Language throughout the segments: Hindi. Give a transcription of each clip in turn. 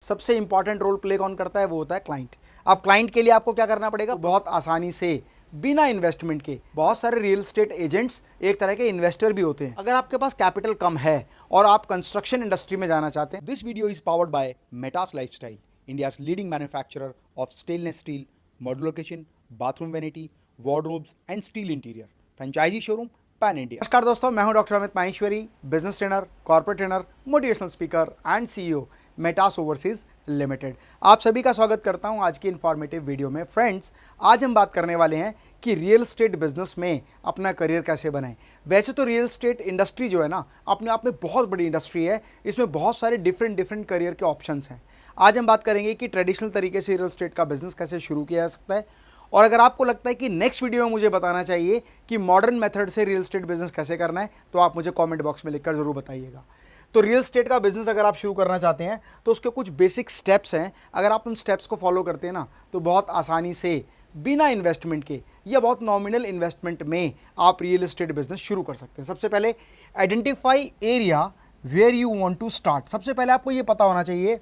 सबसे इंपॉर्टेंट रोल प्ले कौन करता है? वो होता है क्लाइंट। अब क्लाइंट के लिए आपको क्या करना पड़ेगा? बहुत आसानी से बिना इन्वेस्टमेंट के, बहुत सारे रियल एस्टेट एजेंट्स एक तरह के इन्वेस्टर भी होते हैं। अगर आपके पास कैपिटल कम है और आप कंस्ट्रक्शन इंडस्ट्री में जाना चाहते हैं, this video is powered by Metas lifestyle, India's leading manufacturer of stainless steel, modular kitchen, bathroom vanity, wardrobes and steel interior, franchisee showroom pan India. नमस्कार दोस्तों, मैं हूं doctor Amit Maheshwari, business trainer, corporate trainer, motivational speaker and CEO Metas overseas limited. आप सभी का स्वागत करता हूं आज की इन्फॉर्मेटिव वीडियो में। फ्रेंड्स, आज हम बात करने वाले हैं कि रियल एस्टेट बिजनेस में अपना करियर कैसे बनाएं। वैसे तो रियल एस्टेट इंडस्ट्री जो है ना, अपने आप में बहुत बड़ी इंडस्ट्री है। इसमें बहुत सारे डिफरेंट करियर के ऑप्शंस हैं। आज हम बात करेंगे कि ट्रेडिशनल तरीके से रियल एस्टेट का बिजनेस कैसे शुरू किया जा सकता है, और अगर आपको लगता है कि नेक्स्ट वीडियो में मुझे बताना चाहिए कि मॉडर्न मेथड से रियल एस्टेट बिजनेस कैसे करना है, तो आप मुझे कमेंट बॉक्स में लिखकर जरूर बताइएगा। तो रियल एस्टेट का बिजनेस अगर आप शुरू करना चाहते हैं तो उसके कुछ बेसिक स्टेप्स हैं। अगर आप उन स्टेप्स को फॉलो करते हैं ना, तो बहुत आसानी से बिना इन्वेस्टमेंट के या बहुत नॉमिनल इन्वेस्टमेंट में आप रियल एस्टेट बिजनेस शुरू कर सकते हैं। सबसे पहले identify area where you want to start. सबसे पहले आपको ये पता होना चाहिए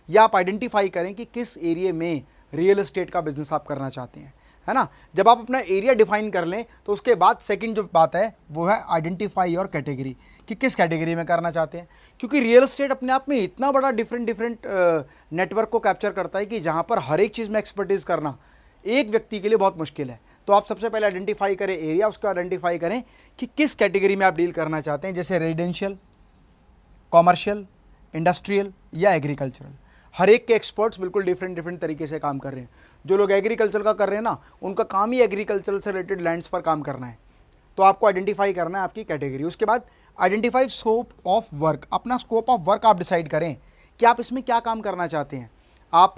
या आप आइडेंटिफाई करें कि किस एरिया में रियल एस्टेट का बिजनेस आप करना चाहते हैं, है ना। जब आप अपना एरिया डिफाइन कर लें तो उसके बाद सेकंड जो बात है वो है आइडेंटिफाई योर कैटेगरी, कि किस कैटेगरी में करना चाहते हैं। क्योंकि रियल एस्टेट अपने आप में इतना बड़ा डिफरेंट नेटवर्क को कैप्चर करता है कि जहाँ पर हर एक चीज़ में एक्सपर्टीज करना एक व्यक्ति के लिए बहुत मुश्किल है। तो आप सबसे पहले आइडेंटिफाई करें एरिया, उसको आइडेंटिफाई करें कि किस कैटेगरी में आप डील करना चाहते हैं, जैसे रेजिडेंशियल, कॉमर्शियल, इंडस्ट्रियल या एग्रीकल्चरल। हर एक के एक्सपर्ट्स बिल्कुल डिफरेंट तरीके से काम कर रहे हैं। जो लोग एग्रीकल्चर का कर रहे हैं ना, उनका काम ही एग्रीकल्चर से रिलेटेड लैंड्स पर काम करना है। तो आपको आइडेंटिफाई करना है आपकी कैटेगरी। उसके बाद आइडेंटिफाई स्कोप ऑफ वर्क। अपना स्कोप ऑफ वर्क आप डिसाइड करें कि आप इसमें क्या काम करना चाहते हैं। आप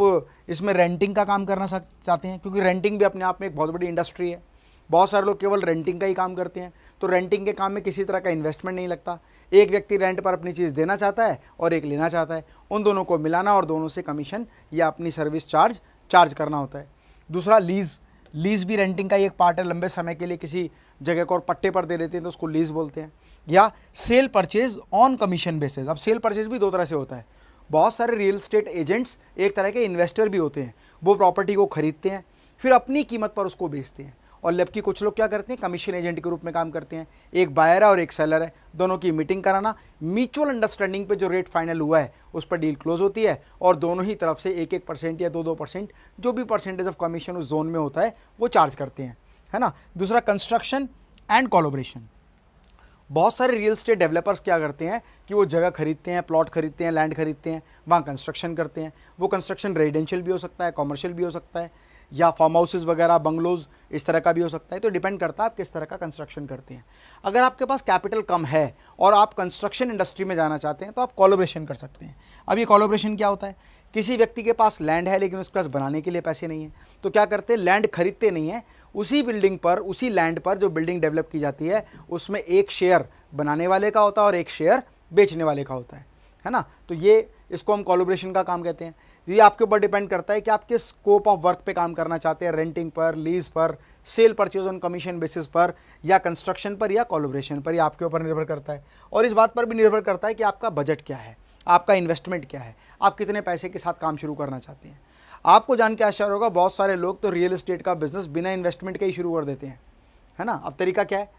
इसमें रेंटिंग का काम करना चाहते हैं, क्योंकि रेंटिंग भी अपने आप में एक बहुत बड़ी इंडस्ट्री है। बहुत सारे लोग केवल रेंटिंग का ही काम करते हैं, तो रेंटिंग के काम में किसी तरह का इन्वेस्टमेंट नहीं लगता। एक व्यक्ति रेंट पर अपनी चीज़ देना चाहता है और एक लेना चाहता है, उन दोनों को मिलाना और दोनों से कमीशन या अपनी सर्विस चार्ज करना होता है। दूसरा लीज़ भी रेंटिंग का ही एक पार्ट है। लंबे समय के लिए किसी जगह को और पट्टे पर दे देते हैं तो उसको लीज़ बोलते हैं। या cell purchase on commission basis. अब सेल परचेज भी दो तरह से होता है। बहुत सारे रियल एस्टेट एजेंट्स एक तरह के इन्वेस्टर भी होते हैं। वो प्रॉपर्टी को खरीदते हैं, फिर अपनी कीमत पर उसको बेचते हैं। और जबकि कुछ लोग क्या करते हैं, कमीशन एजेंट के रूप में काम करते हैं। एक बायर है और एक सेलर है, दोनों की मीटिंग कराना, म्यूचुअल अंडरस्टैंडिंग पे जो रेट फाइनल हुआ है उस पर डील क्लोज होती है, और दोनों ही तरफ से 1% या 2% जो भी परसेंटेज ऑफ कमीशन उस जोन में होता है वो चार्ज करते हैं, है ना। दूसरा कंस्ट्रक्शन एंड कोलैबोरेशन। बहुत सारे रियल एस्टेट डेवलपर्स क्या करते हैं कि वो जगह खरीदते हैं, प्लॉट खरीदते हैं, लैंड खरीदते हैं, वहाँ कंस्ट्रक्शन करते हैं। वो कंस्ट्रक्शन रेजिडेंशियल भी हो सकता है, कॉमर्शियल भी हो सकता है, या फार्म हाउसेज वगैरह, बंगलोज, इस तरह का भी हो सकता है। तो डिपेंड करता है आप किस तरह का कंस्ट्रक्शन करते हैं। अगर आपके पास कैपिटल कम है और आप कंस्ट्रक्शन इंडस्ट्री में जाना चाहते हैं तो आप कोलैबोरेशन कर सकते हैं। अब ये कोलैबोरेशन क्या होता है? किसी व्यक्ति के पास लैंड है लेकिन उसके पास बनाने के लिए पैसे नहीं है, तो क्या करते हैं, लैंड खरीदते नहीं है, उसी बिल्डिंग पर, उसी लैंड पर जो बिल्डिंग डेवलप की जाती है उसमें एक शेयर बनाने वाले का होता है और एक शेयर बेचने वाले का होता है ना। तो ये इसको हम कोलैबोरेशन का काम कहते हैं। ये आपके ऊपर डिपेंड करता है कि आप किस स्कोप ऑफ वर्क पे काम करना चाहते हैं, रेंटिंग पर, लीज पर, cell purchase on commission basis पर, या कंस्ट्रक्शन पर, या कोलैबोरेशन पर। ये आपके ऊपर निर्भर करता है। और इस बात पर भी निर्भर करता है कि आपका बजट क्या है, आपका इन्वेस्टमेंट क्या है, आप कितने पैसे के साथ काम शुरू करना चाहते हैं। आपको जान के आश्चर्य होगा, बहुत सारे लोग तो रियल एस्टेट का बिजनेस बिना इन्वेस्टमेंट के ही शुरू कर देते हैं, है ना। अब तरीका क्या है?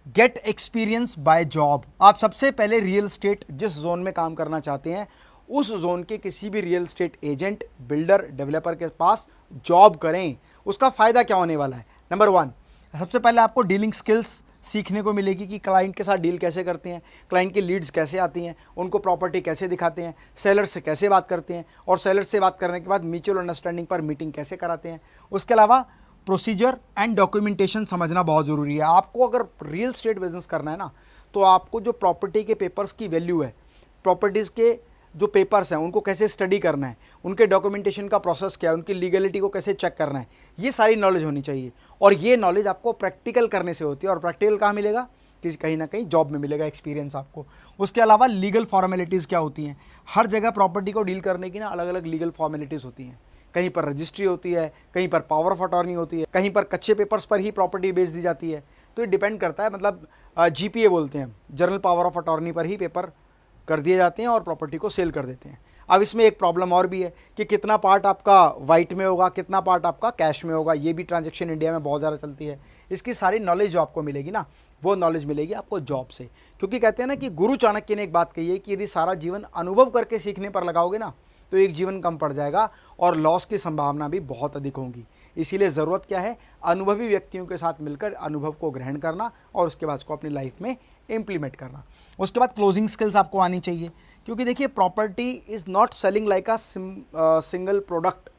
Gate experience by job. आप सबसे पहले रियल एस्टेट जिस जोन में काम करना चाहते हैं उस जोन के किसी भी real estate agent, builder, developer के पास जॉब करें। उसका फ़ायदा क्या होने वाला है? नंबर 1, सबसे पहले आपको डीलिंग स्किल्स सीखने को मिलेगी कि क्लाइंट के साथ डील कैसे करते हैं, क्लाइंट की लीड्स कैसे आती हैं, उनको प्रॉपर्टी कैसे दिखाते हैं, सेलर से कैसे बात करते हैं, और सेलर से बात करने के बाद म्यूचुअल अंडरस्टैंडिंग पर मीटिंग कैसे कराते हैं। उसके अलावा प्रोसीजर एंड डॉक्यूमेंटेशन समझना बहुत ज़रूरी है। आपको अगर रियल एस्टेट बिजनेस करना है ना, तो आपको जो प्रॉपर्टी के पेपर्स की वैल्यू है, प्रॉपर्टीज़ के जो पेपर्स हैं उनको कैसे स्टडी करना है, उनके डॉक्यूमेंटेशन का प्रोसेस क्या है, उनकी लीगलिटी को कैसे चेक करना है, ये सारी नॉलेज होनी चाहिए। और ये नॉलेज आपको प्रैक्टिकल करने से होती है। और प्रैक्टिकल कहाँ मिलेगा? कहीं ना कहीं जॉब में मिलेगा एक्सपीरियंस आपको। उसके अलावा लीगल फॉर्मेलिटीज़ क्या होती हैं? हर जगह प्रॉपर्टी को डील करने की ना अलग अलग लीगल फॉर्मेलिटीज़ होती हैं। कहीं पर रजिस्ट्री होती है, कहीं पर पावर ऑफ अटॉर्नी होती है, कहीं पर कच्चे पेपर्स पर ही प्रॉपर्टी बेच दी जाती है। तो ये डिपेंड करता है, मतलब जीपीए बोलते हैं, जनरल पावर ऑफ अटॉर्नी पर ही पेपर कर दिए जाते हैं और प्रॉपर्टी को सेल कर देते हैं। अब इसमें एक प्रॉब्लम और भी है कि कितना पार्ट आपका वाइट में होगा, कितना पार्ट आपका कैश में होगा। ये भी ट्रांजैक्शन इंडिया में बहुत ज़्यादा चलती है। इसकी सारी नॉलेज जो आपको मिलेगी ना, वो नॉलेज मिलेगी आपको जॉब से, क्योंकि कहते हैं ना कि गुरु चाणक्य ने एक बात कही है कि यदि सारा जीवन अनुभव करके सीखने पर लगाओगे ना, तो एक जीवन कम पड़ जाएगा और लॉस की संभावना भी बहुत अधिक होगी। इसीलिए ज़रूरत क्या है, अनुभवी व्यक्तियों के साथ मिलकर अनुभव को ग्रहण करना और उसके बाद उसको अपनी लाइफ में इम्प्लीमेंट करना। उसके बाद क्लोजिंग स्किल्स आपको आनी चाहिए, क्योंकि देखिए property is not selling like a single product,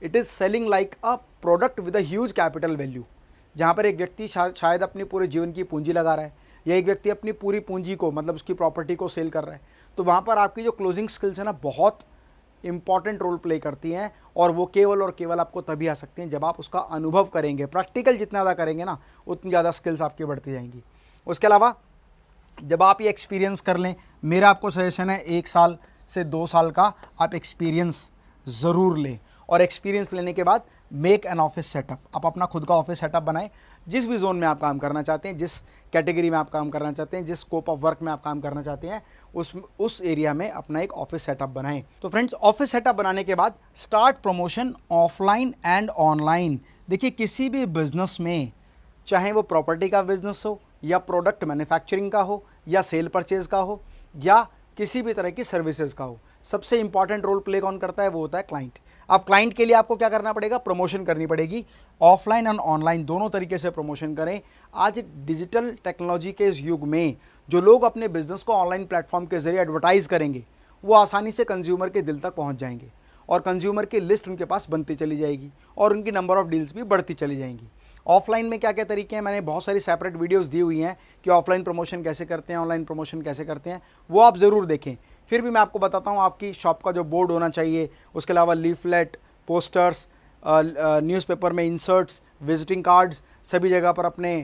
it is selling like a product with a huge capital value. जहाँ पर एक व्यक्ति शायद अपने पूरे जीवन की पूंजी लगा रहा है, या एक व्यक्ति अपनी पूरी पूंजी को, मतलब उसकी प्रॉपर्टी को सेल कर रहा है, तो वहाँ पर आपकी जो क्लोजिंग स्किल्स है ना, बहुत इंपॉर्टेंट रोल प्ले करती हैं। और वो केवल और केवल आपको तभी आ सकती हैं जब आप उसका अनुभव करेंगे। प्रैक्टिकल जितना ज़्यादा करेंगे ना, उतनी ज़्यादा स्किल्स आपकी बढ़ती जाएंगी। उसके अलावा जब आप ये एक्सपीरियंस कर लें, मेरा आपको सजेशन है 1 साल से 2 साल का आप एक्सपीरियंस ज़रूर लें। और एक्सपीरियंस लेने के बाद मेक एन ऑफिस सेटअप, आप अपना खुद का ऑफिस सेटअप बनाएं। जिस भी जोन में आप काम करना चाहते हैं, जिस कैटेगरी में आप काम करना चाहते हैं, जिस स्कोप ऑफ वर्क में आप काम करना चाहते हैं, उस एरिया में अपना एक ऑफिस सेटअप बनाएं। तो फ्रेंड्स, ऑफिस सेटअप बनाने के बाद start promotion offline and online. देखिए, किसी भी बिजनेस में, चाहे वो प्रॉपर्टी का बिजनेस हो, या प्रोडक्ट मैन्युफैक्चरिंग का हो, या सेल परचेज का हो, या किसी भी तरह की सर्विसेज का हो, सबसे इंपॉर्टेंट रोल प्ले कौन करता है, वो होता है क्लाइंट। अब क्लाइंट के लिए आपको क्या करना पड़ेगा, प्रमोशन करनी पड़ेगी। ऑफलाइन एंड ऑनलाइन दोनों तरीके से प्रमोशन करें। आज डिजिटल टेक्नोलॉजी के इस युग में जो लोग अपने बिजनेस को ऑनलाइन प्लेटफॉर्म के जरिए एडवर्टाइज करेंगे, वो आसानी से कंज्यूमर के दिल तक पहुंच जाएंगे और कंज्यूमर की लिस्ट उनके पास बनती चली जाएगी और उनकी नंबर ऑफ डील्स भी बढ़ती चली जाएंगी। ऑफलाइन में क्या क्या तरीके हैं, मैंने बहुत सारी सेपरेट वीडियोस दी हुई हैं कि ऑफलाइन प्रमोशन कैसे करते हैं, ऑनलाइन प्रमोशन कैसे करते हैं, वो आप ज़रूर देखें। फिर भी मैं आपको बताता हूँ, आपकी शॉप का जो बोर्ड होना चाहिए, उसके अलावा लीफलेट, पोस्टर्स, न्यूज़पेपर में इंसर्ट्स, विजिटिंग कार्ड्स, सभी जगह पर अपने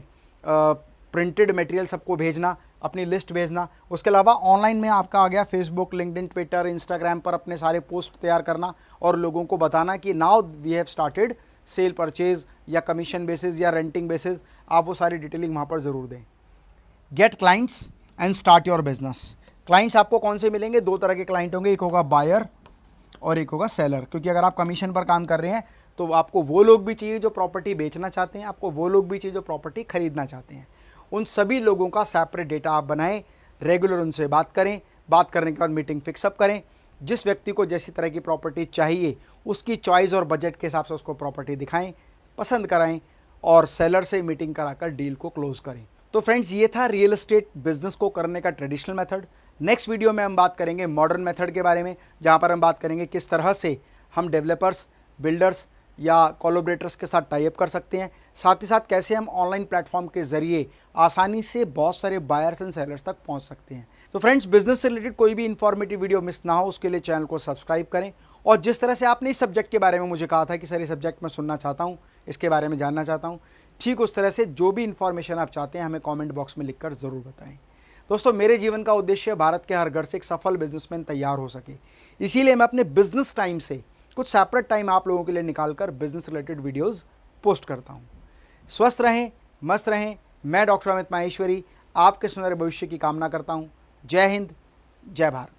प्रिंटेड मटेरियल सबको भेजना, अपनी लिस्ट भेजना। उसके अलावा ऑनलाइन में आपका आ गया फेसबुक, लिंक्डइन, ट्विटर, इंस्टाग्राम पर अपने सारे पोस्ट तैयार करना और लोगों को बताना कि now we have started sale purchase या कमीशन बेसिस या रेंटिंग बेसिस। आप वो सारी डिटेलिंग वहाँ पर ज़रूर दें। Get clients and start your business. Clients आपको कौन से मिलेंगे, 2 तरह के क्लाइंट होंगे, एक होगा बायर और एक होगा सेलर। क्योंकि अगर आप कमीशन पर काम कर रहे हैं तो आपको वो लोग भी चाहिए जो प्रॉपर्टी बेचना चाहते हैं, आपको वो लोग भी चाहिए जो प्रॉपर्टी खरीदना चाहते हैं। उन सभी लोगों का सेपरेट डेटा आप बनाएं, रेगुलर उनसे बात करें, बात करने के बाद मीटिंग फिक्सअप करें। जिस व्यक्ति को जैसी तरह की प्रॉपर्टी चाहिए, उसकी चॉइस और बजट के हिसाब से उसको प्रॉपर्टी दिखाएं, पसंद कराएं और सेलर से मीटिंग कराकर डील को क्लोज करें। तो फ्रेंड्स, ये था रियल एस्टेट बिजनेस को करने का ट्रेडिशनल मेथड। नेक्स्ट वीडियो में हम बात करेंगे मॉडर्न मेथड के बारे में, जहाँ पर हम बात करेंगे किस तरह से हम डेवलपर्स, बिल्डर्स या कोलैबोरेटर्स के साथ टाई अप कर सकते हैं, साथ ही साथ कैसे हम ऑनलाइन प्लेटफॉर्म के ज़रिए आसानी से बहुत सारे बायर्स एंड सेलर्स तक पहुंच सकते हैं। तो फ्रेंड्स, बिजनेस से रिलेटेड कोई भी इन्फॉर्मेटिव वीडियो मिस ना हो, उसके लिए चैनल को सब्सक्राइब करें। और जिस तरह से आपने इस सब्जेक्ट के बारे में मुझे कहा था कि सर ये सब्जेक्ट मैं सुनना चाहता हूँ, इसके बारे में जानना चाहता हूँ, ठीक उस तरह से जो भी इन्फॉर्मेशन आप चाहते हैं हमें कॉमेंट बॉक्स में लिखकर ज़रूर बताएं। दोस्तों, मेरे जीवन का उद्देश्य भारत के हर घर से एक सफल बिजनेसमैन तैयार हो सके, इसीलिए मैं अपने बिजनेस टाइम से कुछ सेपरेट टाइम आप लोगों के लिए निकालकर बिजनेस रिलेटेड वीडियोस पोस्ट करता हूं। स्वस्थ रहें, मस्त रहें। मैं डॉक्टर अमित माहेश्वरी आपके सुनहरे भविष्य की कामना करता हूं। जय हिंद, जय भारत।